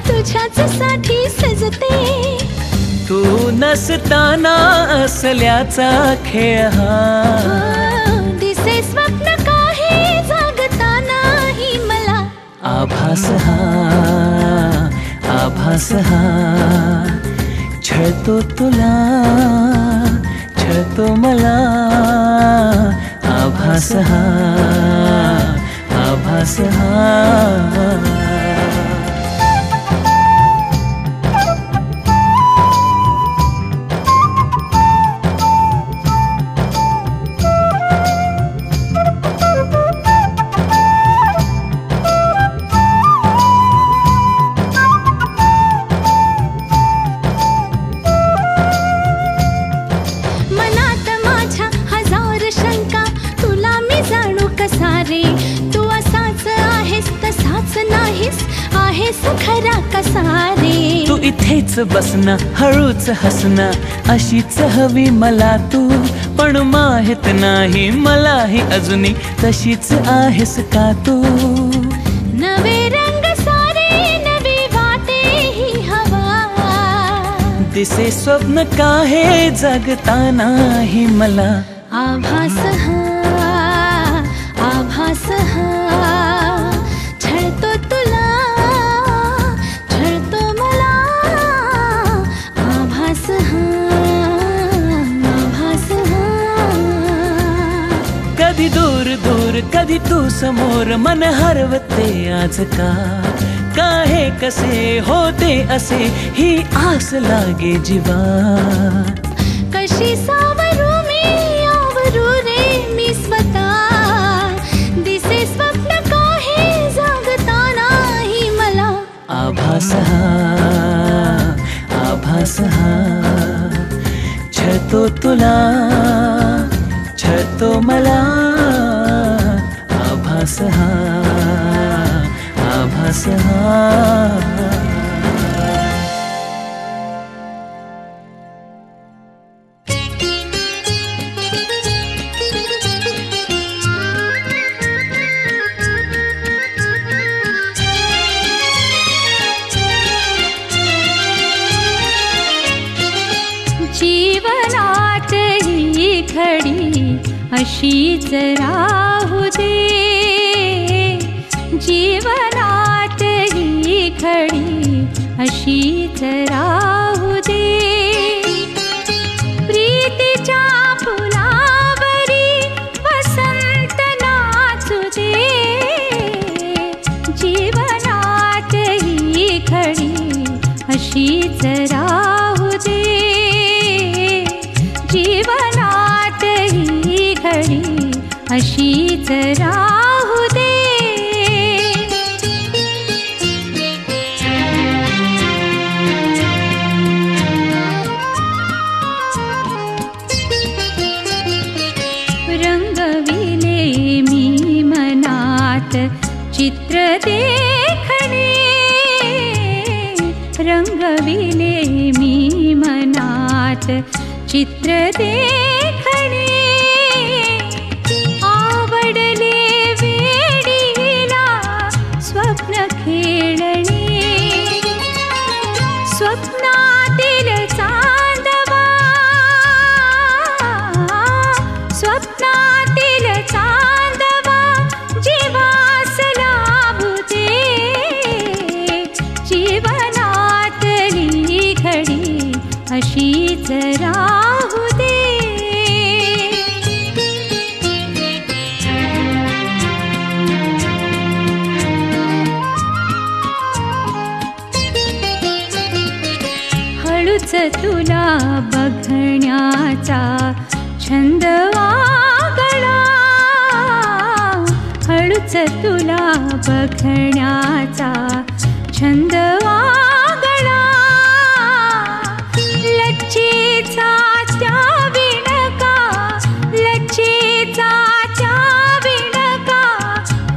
तुझ्याच साठी सजते. तू नसताना असल्याचा खेळ हा, दिसे स्वप्न काही जागतानाही मला. आभास हा, आभास हा, छळतो तुला, छळतो मला. आभास हा, आभास हा. खरा कसा रे तू इथेच बसना, हळूच हसना, अशीच हवी मला तू. पण माहित नाही मलाही अजूनही तशीच आहेस का तू. नवे रंग सारे नवी वाटे ही हवा, दिसे स्वप्न काहे जगतानाही मला. आभास हा, आभास हा, छळतो तुला, छळतो मला. आभास हा, आभास हा. कधी दूर दूर कधी तू समोर, मन हरवते आज का. काहे कसे होते असे ही आस लागे जीवा. कशी सावरू मी, आवरू रे मी स्वतः. दिसे स्वप्न काही जागतानाही मला. आभास हा, आभास हा, छळतो तुला, छळतो मला. आभास हा, आभास हा. जीवनात ही घडी अशीच राहू दे. जीवनात ही घडी अशीच राहू दे. प्रीतीच्या फुलावरी वसंत नाचू दे. जीवनात ही घडी अशीच राहू दे. जीवनात ही घडी अशीच राहू दे. रंगविले मी मनात चित्र देखणे. रंगविले मी मनात चित्र देखणे. आवडले वेडीला स्वप्न खेळणे. स्वप्नातील चांदवा, स्वप्नातील चांदवा जीवास लाभू दे. जीवनातली घडी अशीच राहू दे. हळूच तुला बघण्याचा छंद वागला. हळूच तुला बघण्याचा छंद वागला. लज्जेचा त्या विणका, लज्जेचा त्या विणका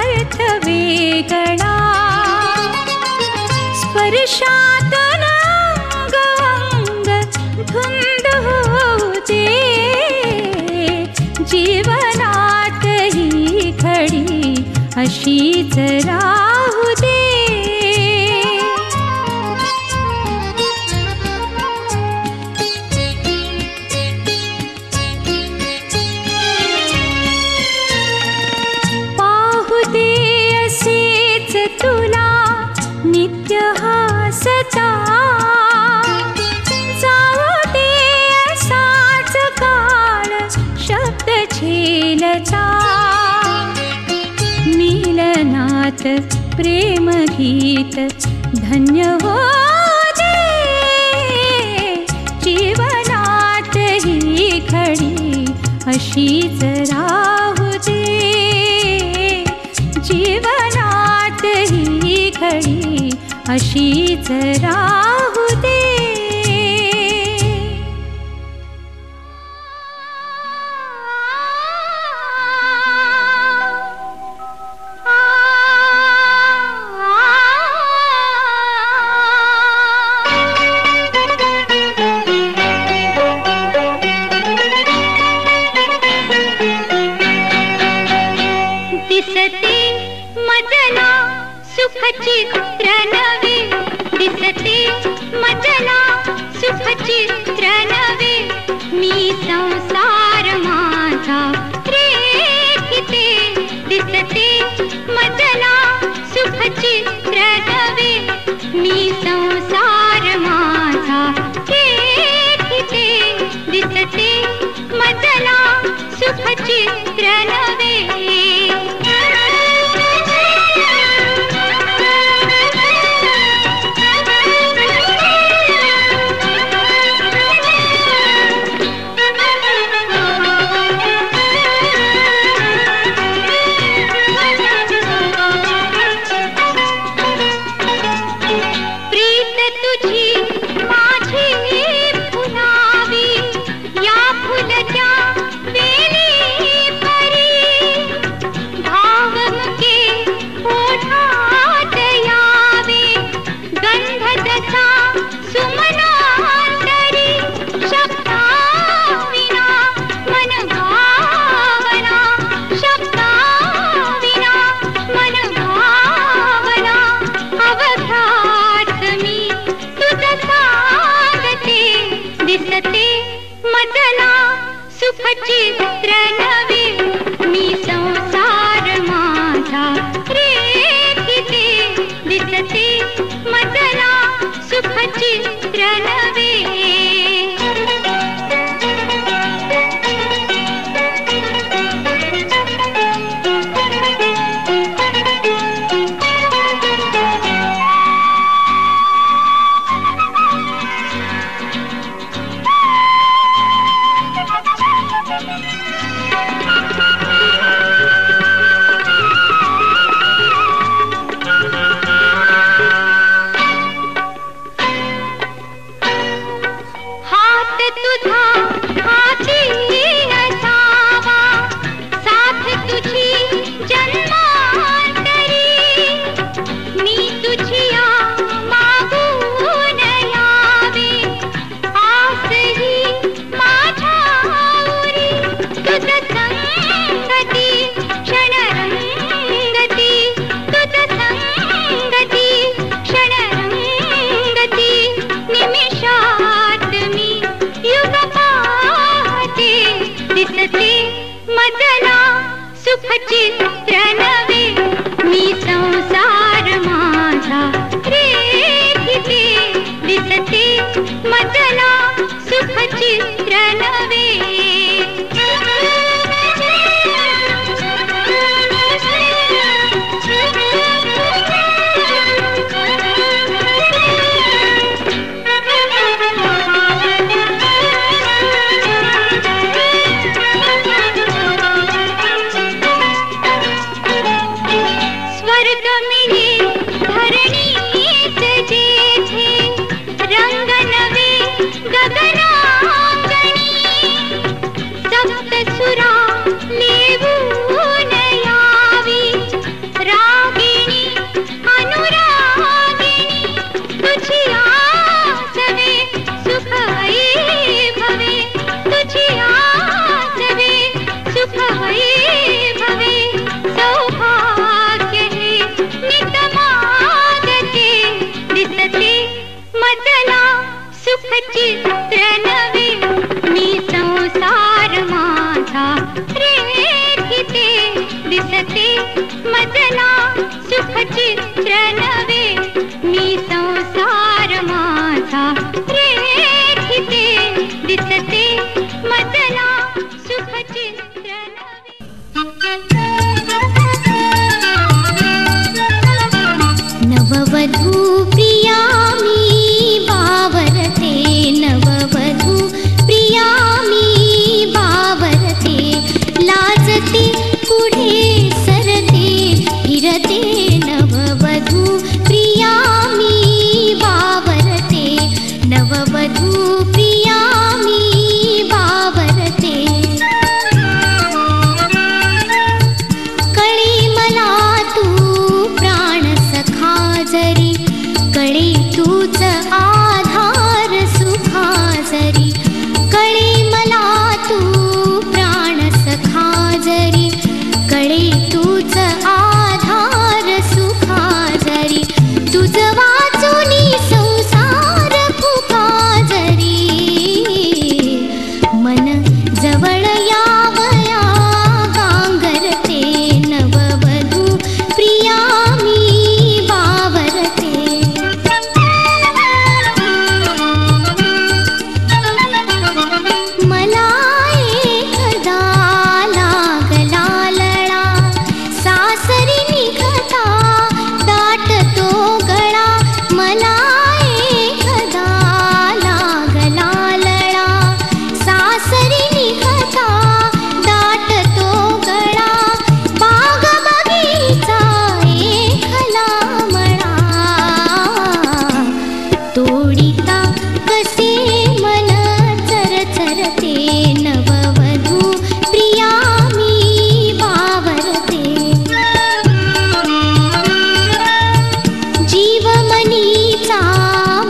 अर्थ वेगळा. स्पर्शातून अंग धुंद होऊ दे. जीवनात ही घडी अशीच राहू दे. नित्य हासता जाऊ दे असाच काळ शब्द झेलता मिलनात प्रेम गीत धन्य हो दे जीवनात ही घडी अशीच राहू दे जीवनात ही घडी अशीच राहू दे दिसते मजला सुख चित्र नवे दिसते मजला सुख चित्र नवे मी संसार माझा रेखिते दिसते मजला सुख चित्र नवे मी संसार माझा रेखिते दिसते मजला सुख चित्र नवे दिसते मजला सुख चित्र नवे मी संसार माझा रेखिते दिसते मजला सुख चित्र नवे तुझा हाती असावा साथ तुझी जन्मांतरी मी तुझिया मागून यावे आसही माझ्या उरी तुझ संगती क्षणरंगती तुझ संगती क्षणरंगती निमिषात मी युग पाहते दिसते मजला सुख चित्र नवे मी संसार माझा रेखिते दिसते मजला सुख चित्र नवे स्वर्ग मिळे धरणीच जेथे रंग नवे गगनांगणी सप्तसुरा लेवून यावी रागिणी अनुरागिणी तुझी आसवे सुख वैभवे तुझी आसवे सुख वैभवे सौभाग्य हे नित मागते दिसते मजला सुख चित्र नवे मी संसार माझा रेखिते दिसते मजला सुख चित्र नवे मी तूच आधार सुखा जरी, कळे मला तू प्राण सखा जरी, कळे तूच आधार सुखा जरी, तुझ वाचुनी संसार फुका जरी, मन जवळ यावया गांगरते नववधू प्रिया मी बावरते. मला एकदा लागला लळा, सासरी निघता दाटतो गळा. मला एकदा लागला लळा, सासरी निघता दाटतो गळा. बाग बगीचा एकला मळा, तोडिता कसे मन चरचरते नववधू प्रिया मी बावरते. जीव मनीचा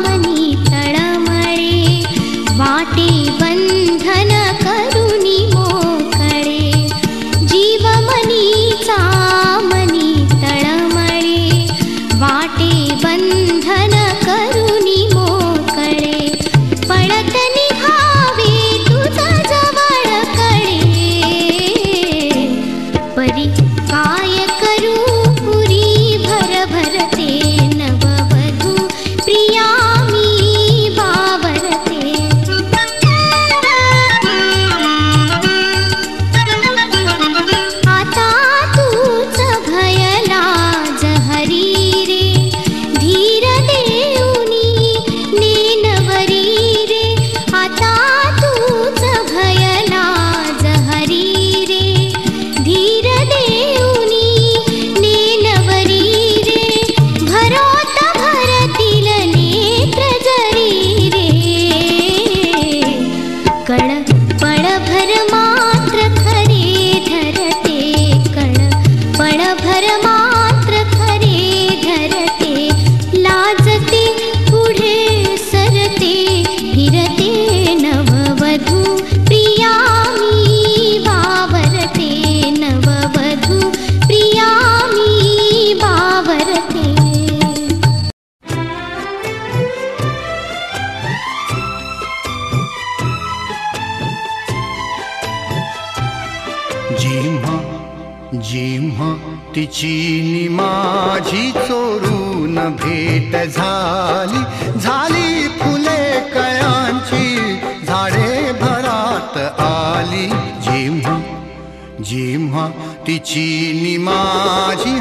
मनी तळमळे, वाटे बंधन करुनी मोकळे. जीव मनीचा मनी तळमळे, वाटे बंधन करुनी मोकळे. पळत निघावे तुझ जवळकडे, परी काय करू पुरी भरभरते नववधू प्रिया मी बावरते. आता तूच भयला जहरी रे, धीर देऊनी नेनवरी रे. आता तूच भयला जहरी रे, धीर देऊनी नेनवरी रे. भरोत भरतील नेत्र जरी रे, कळ पळभर मात्र खरे धरते, कळ पळभर मात्र खरे धरते. लाजते पुढे सरते फिरते नववधू प्रिया मी बावरते, नववधू प्रिया मी बावरते. जेव्हा जेव्हा तिची नि माझी चोरून भेट झाली, झाली फुले कळ्यांची झाडे भरात आली. जेव्हा जेव्हा तिची नि माझी